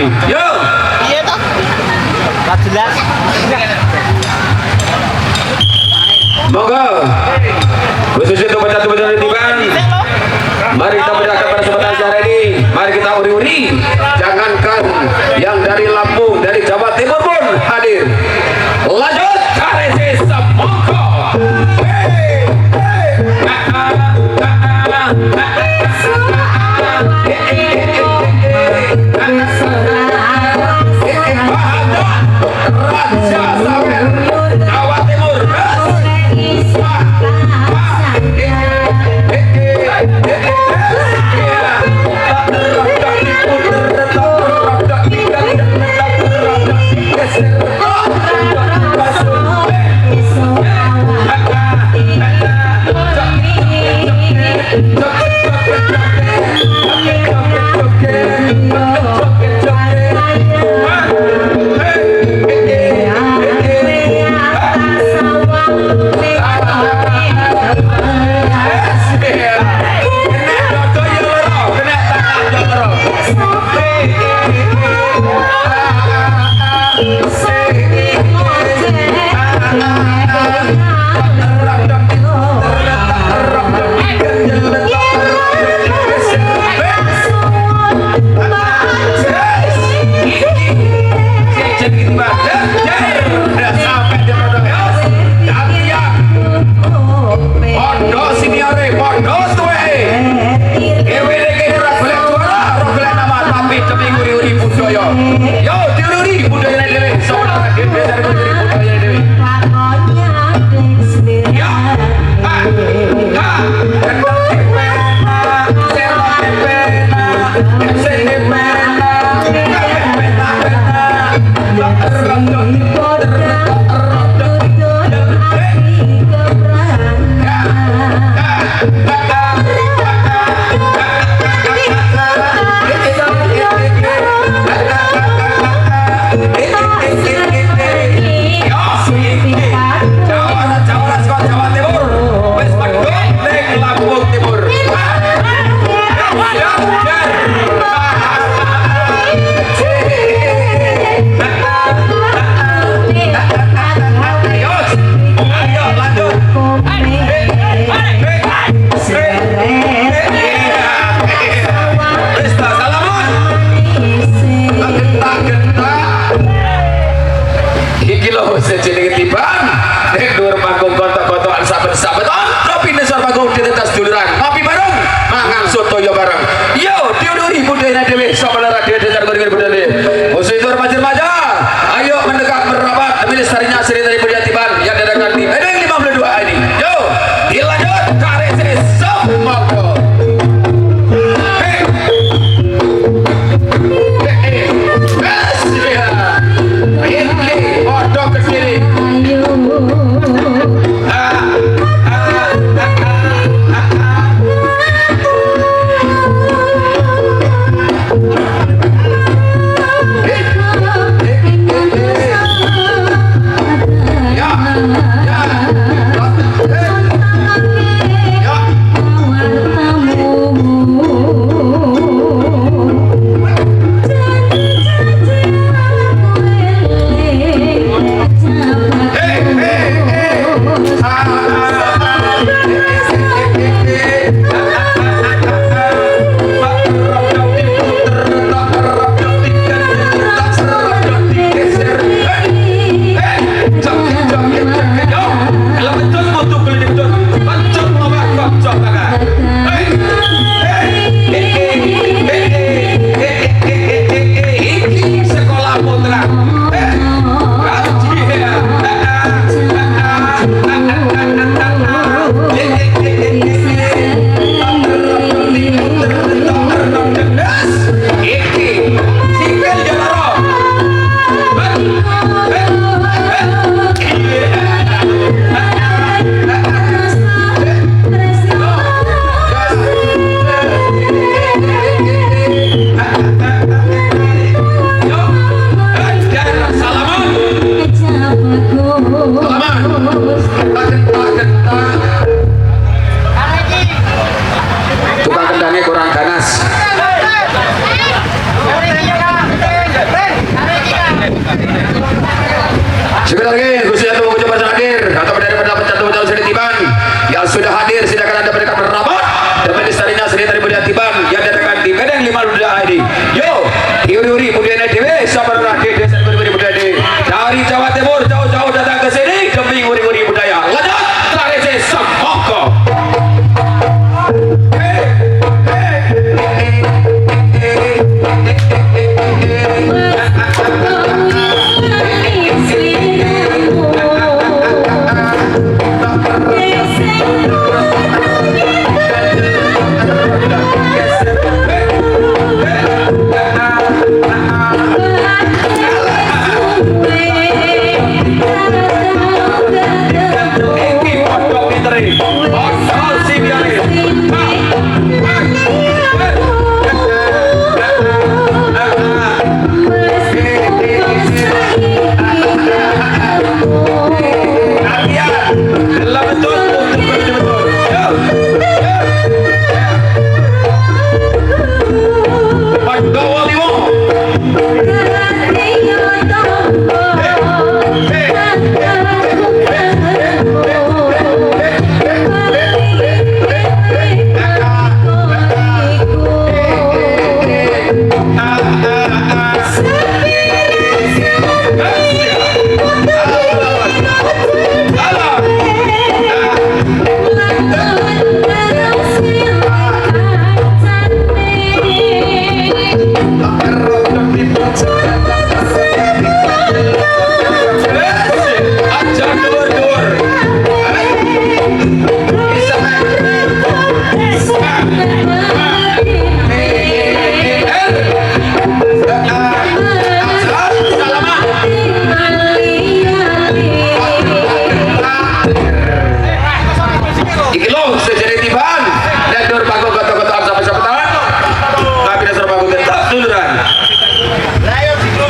ini. Yo. Iya toh. Gak jelas. Monggo. Khusus untuk bacaan-bacaan titipan. Mari kita berangkat pada kesempatan sore ini. Mari kita uri-uri. Jangankan yang dari Lampung, dari Jawa Timur pun hadir. Lanjut cari sistem monggo. Raja Sawer Jawa Timur.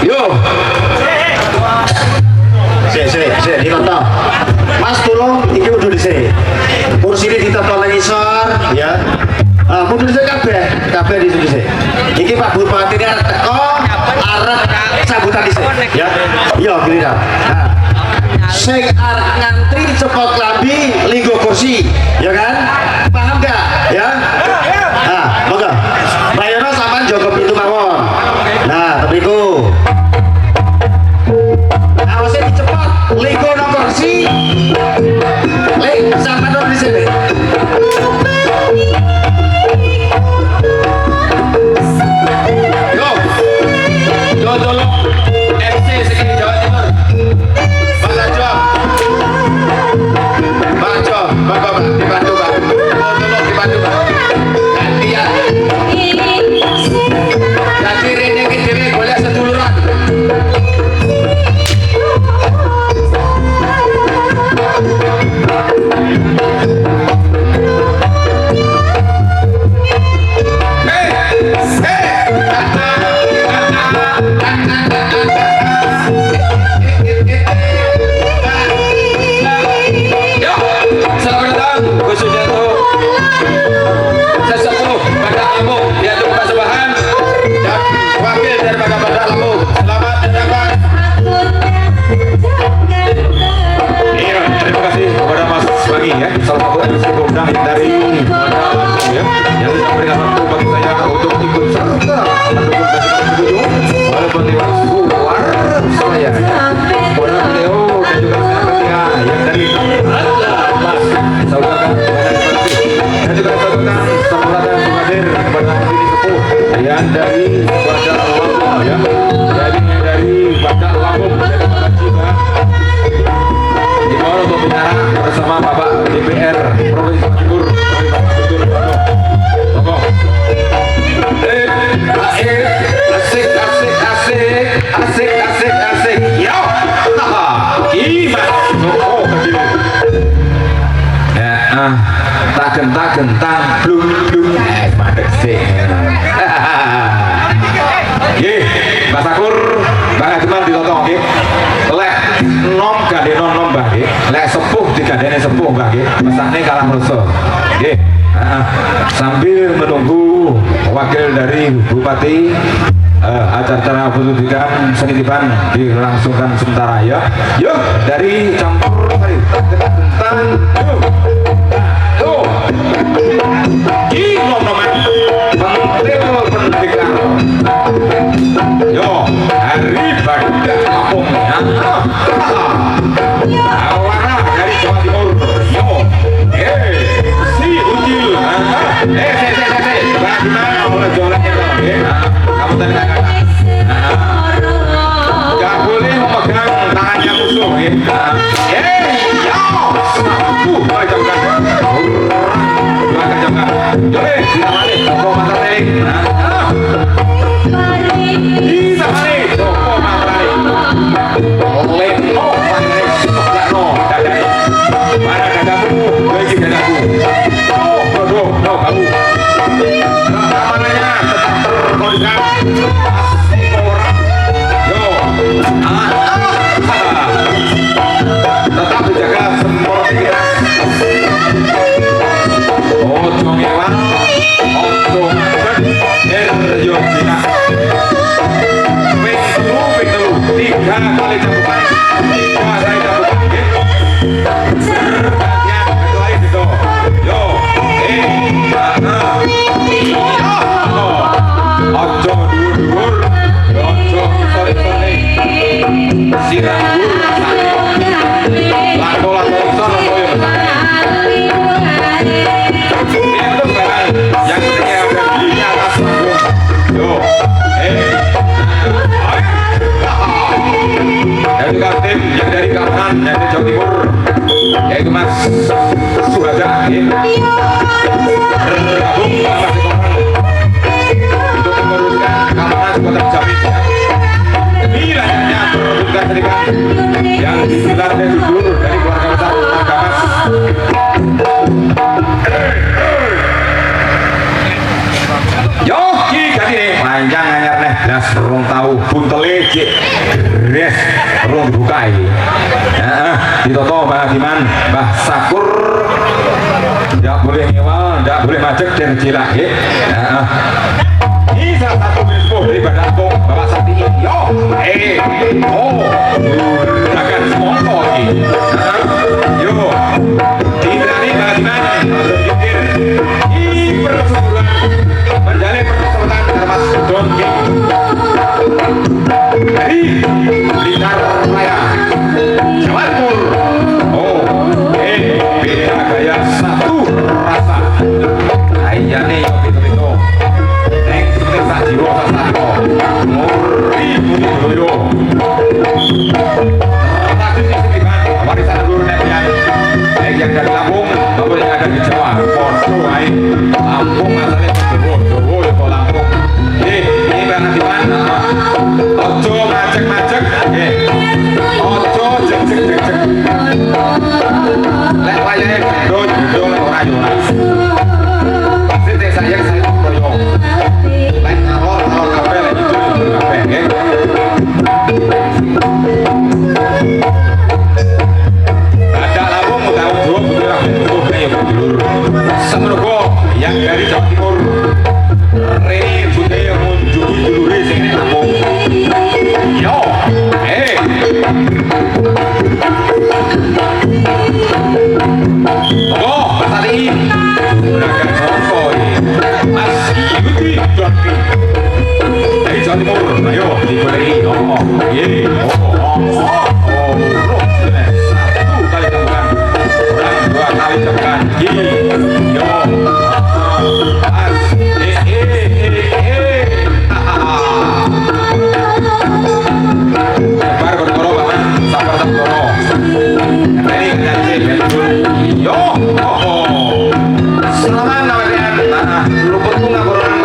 Yo. Sik, ditoto. Mas tolong iki udah dhisik. Kursi ini ditoto lagi sor, ya. Mundur dhisik kabeh dhisik. Iki Pak Bupati ini arep teko, arep sambutan dhisik, ya. Iya, giliran. Nah. Sing arep ngantri cepot klambi linggo kursi, ya kan? Paham gak? Ya? Nah, monggo. Bayono sampean jaga pintu mawon. Nah, tepiku. Awasnya dicepot, linggo nang kursi. Sampean nang di sini. Yo tolong MC segini Jawa Timur. Pak Jo, Bapak dibantu Pak. Tolong dibantu Pak. Gantian. Ganti rene iki dhewe golek seduluran. Dari ya, yang memberikan waktu bagi saya untuk ikut serta mendukung pengunjung walaupun lewat luar saya Bunda Leo dan juga saya yang dari Mas saudara dan juga saudara dan hadir pada ini sepuh yang dari Badak Lampung ya dari Badak Lampung dari Ciba di bawah untuk bicara bersama Bapak DPR Provinsi Timur. Asik. Yo. Gimana? Oh, kecil. Tak gentang, blung. Madek sih. Nggih, Mas Sakur, Bang Ageman ditotong nggih. Lek nom gandhe nom Mbah nggih. Lek sepuh digandhene sepuh Mbah nggih. Mesane kalah rasa. Nggih. Sambil menunggu wakil dari Bupati acara pendidikan seni tiban dilangsungkan sementara ya. Yuk dari campur mari tentang yuk. Nom-noman pentil pendidikan. Yo, hari Badak Lampung ya. Awara dari Jawa Timur. Yo. Si Ucil. Bagaimana mulai jualannya kamu tadi kata. Gak boleh memegang tangannya musuh ya. Mulai jamkan. Jole, kita balik. Toko mata teling. Kita balik. Toko mata teling. Leno, pandai, sebelah no, dadai. Mana dadamu? Bagi dadaku. No, kamu. Keamanannya tetap terkondisikan. Pasti orang. Yo. Tetap dijaga sportivitas. Ojo ngewan, ojo yo Cina. Ping telu, 3 kali campuran, 3 kali campuran. Perhatian, kecuali itu. Yo, ojo dhuwur-dhuwur, ojo sore-sore. Sirah dhuwur, lato-lato isor, koyo besar. Yang pentingnya ada di atas panggung. Yo, dan juga tim yang dari keamanan yang dari Jawa Timur, yaitu Mas Suhaja, bergabung bersama untuk menguruskan keamanan kota Jambi. Wilayahnya pertunjukan serikat yang digelar dari dulu dari keluarga besar Agamas. Yo, ki ganti nih panjang anyar nih, das rong tahu buntele cek gres rung bukai. Heeh, ditoto Mbah Diman, Mbah Sakur. Tidak boleh ngewal, tidak boleh macet dan cilak ya. Heeh. Ini salah satu sepuh dari Badangkong Bapak Sakti. Yo, akan semongko ini. Yo, tidak nih Mbah Diman harus pikir. Ini perkesuburan menjalin persahabatan termas dongeng dari Blitar Raya Jawa Timur. Beda gaya satu rasa. Ayah nih itu neng seperti tak jiwa tak satu muri doyo. Tadi sih sekitar warisan dulu nenek baik yang dari Lampung maupun yang ada di Jawa. Porto Lampung asalnya Jawa itu Lampung. Ini Mbah Diman. Ojo macek-macek. Ojo jek-jek. Lek wayane gendong ora yo ora. Sing saya koyo. Lek ngarol kabeh lek itu kabeh nggih. Ada Lampung tahu dua putra putra ya dulur. Semenawa yang dari Jawa Timur. Rene budaya munjungi dulure sing nek Lampung. Yo, Pasari gunakan rokok Mas Yudi Doni dari Jawa Timur. Ayo diboleh. Satu kali temukan, orang dua kali temukan. Yo, Mas Sabar koro Bapak, sabar koro. Ini yo, selamat namanya. Luput bunga korang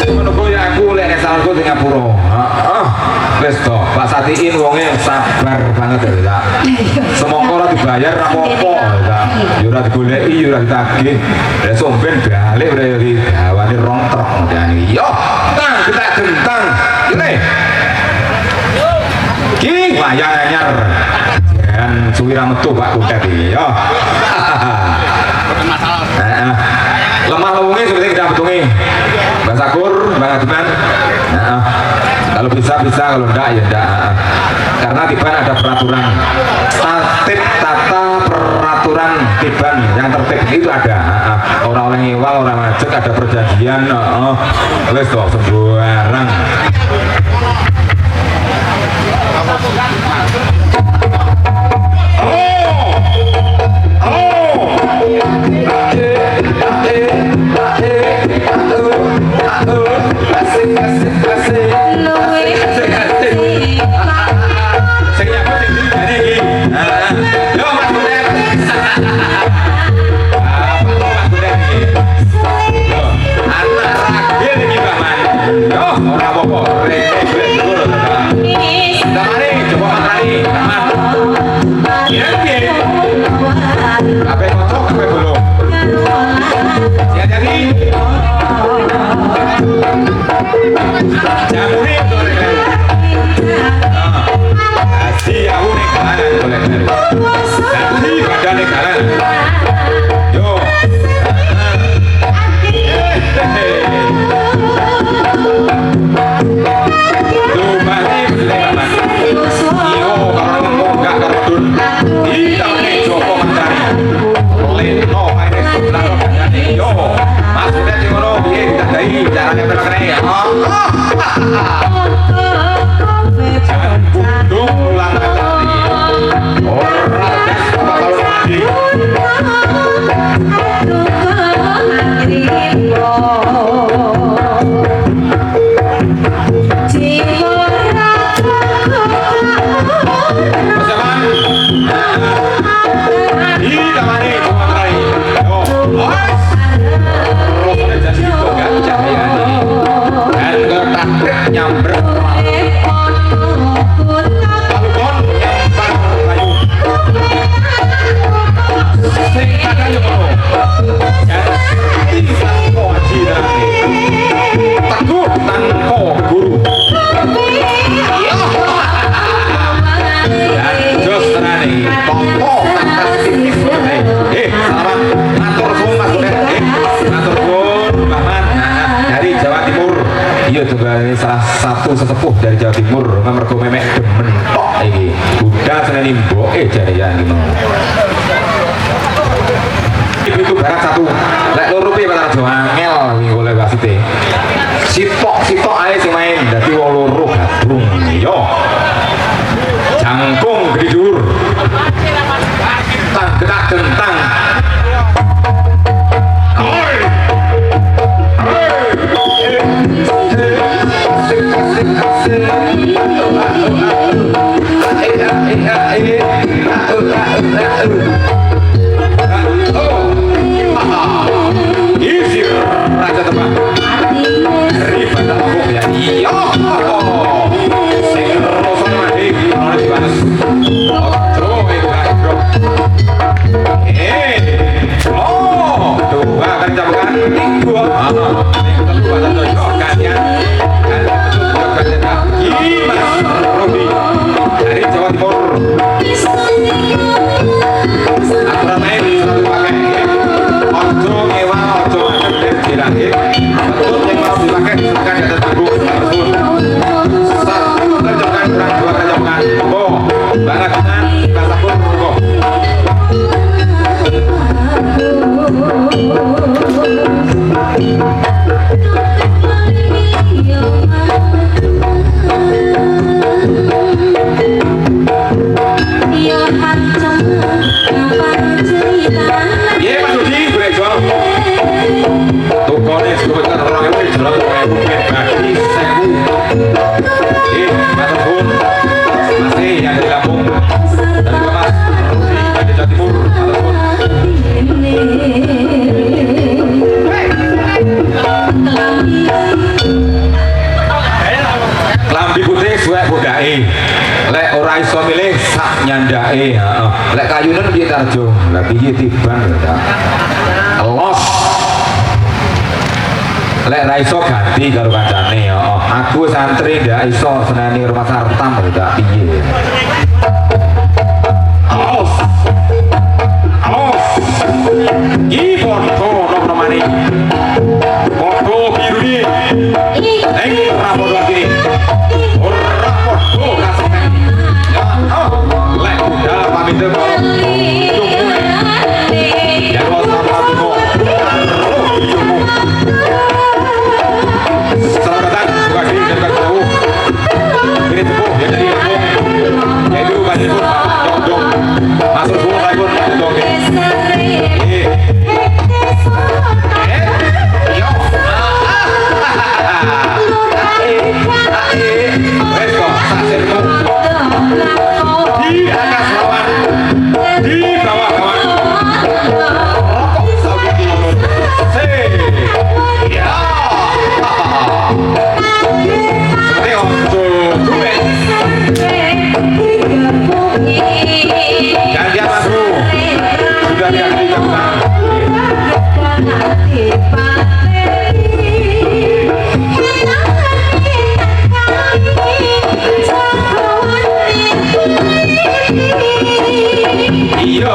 menunggu ya aku lek salku di Ngapura. Wes to, Pak Satiin wonge sabar banget ya. Semongko ora dibayar apa-apa ya. Yo ora digoleki, yo ora ditagih. Lah somben balik ora yo diawani rong truk dan yo. Tang kita gentang. Ngene. Ki wayang anyar. Dan suwi ra metu Pak Kudet iki ya. Lemah lembungnya seperti kita betungi Mbak Sakur, Mbak Diman. Kalau bisa, kalau enggak ya enggak. Karena Tiban ada peraturan tata peraturan Tiban yang tertib itu ada. Orang-orang ngewa, orang macet ada perjanjian. Wes toh sembarang. Apa yang cocok, apa yang belum? Jadi jamuri boleh kan? Siahu nih kanan boleh kan? Jamuri badan nih kanan. Yo. Tuh mati bersama. Iyo kalau enggak kardun. Kita nih Joko Mandari. Leno main sebelah yo. Maksudnya di mana biar dari caranya berkene. Jangan bundung ulang tadi. Orang das bakal mati. Nyamber balkon nyambar kayu sing kadang yo dan tanpa haji nanti teguh tanpa guru satu sesepuh dari Jawa Timur mergo memek demen tok iki budal seneni mboke jane ya ngono itu barat satu lek loro piye Pak Tarjo angel iki oleh wasite sitok ae sing main dadi wong loro gabung yo jangkung gede dhuwur tang getak gentang Raja tebak Rifat Lampung ya iya sing rasa mati ora dibanes ojo iku gak bro oh dua kan camkan tiga ning telu ada yo kalian kan betul kalian Mas Robi dari Jawa Timur aturan main selalu pakai ojo ngewa ojo dilahir betul yang mau dipakai silakan ada tunggu tersebut satu kerjakan kurang dua kerjakan oh banget kan kata pun kok iya Mas Rudi boleh jual tukone sebutkan orang yang dijelok bukan bagi sewu Mas Rudi masih yang dari Lampung dan juga Mas Rudi dari Jawa Timur ataupun Klambi putih suwek budake lek ora iso milih sak nyandake lek kayunen piye Tarjo lha piye tiban los lek ra iso ganti karo kancane aku santri ndak iso senani rumah sartam ndak piye aos iki foto nomane foto biru ni ning rapodo iki ora foto kasih ya lek udah pamit karo ya sama timo selamat datang bagi dan tahu ini sepuh ya dari Lampung yaitu Bani Pun Dong masuk semua Taipun Dong di atas lawan di bawah kawan rokok sabu timur ya seperti ojo duet gantian Mas Bro sudah diakui jabatan iya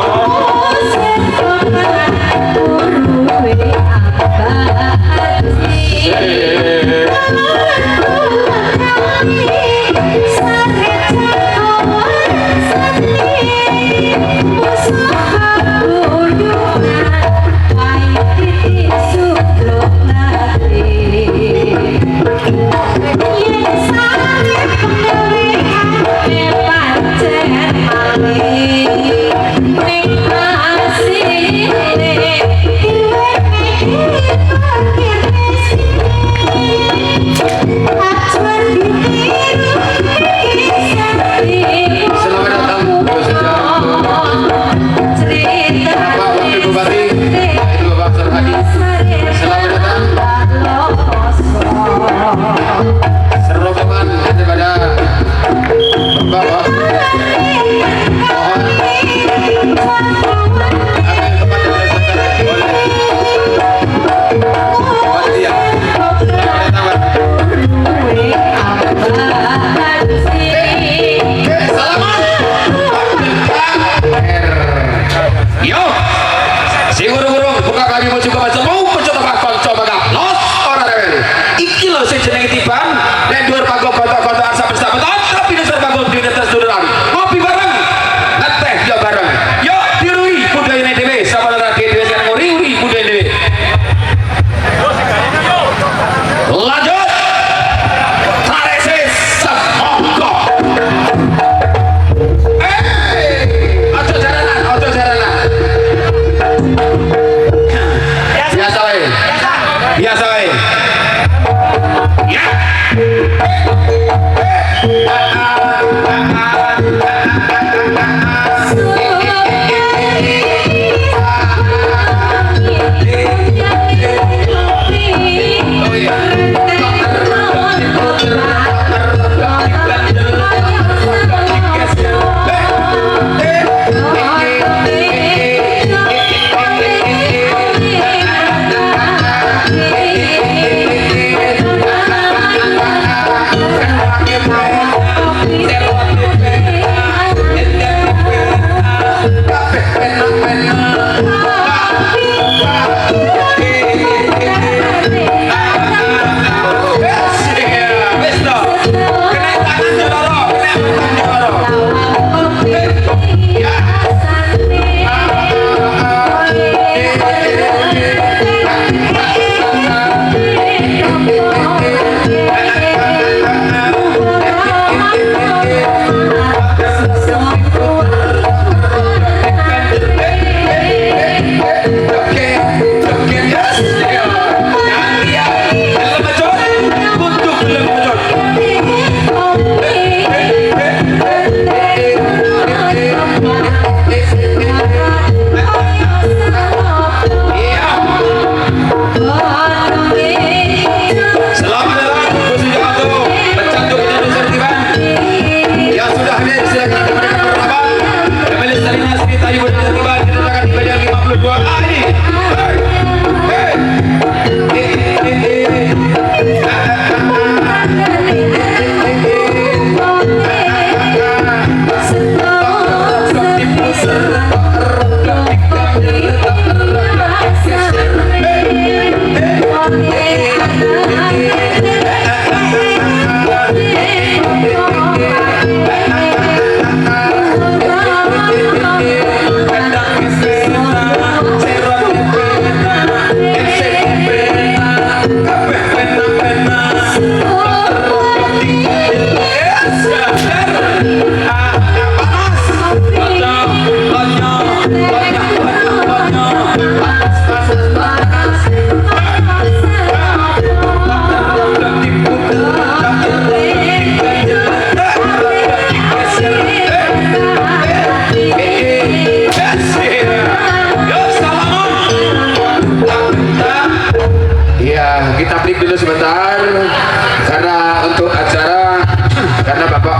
Seru teman daripada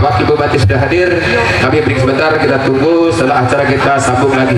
Wakil Bupati sudah hadir, kami break sebentar, kita tunggu setelah acara kita sambung lagi.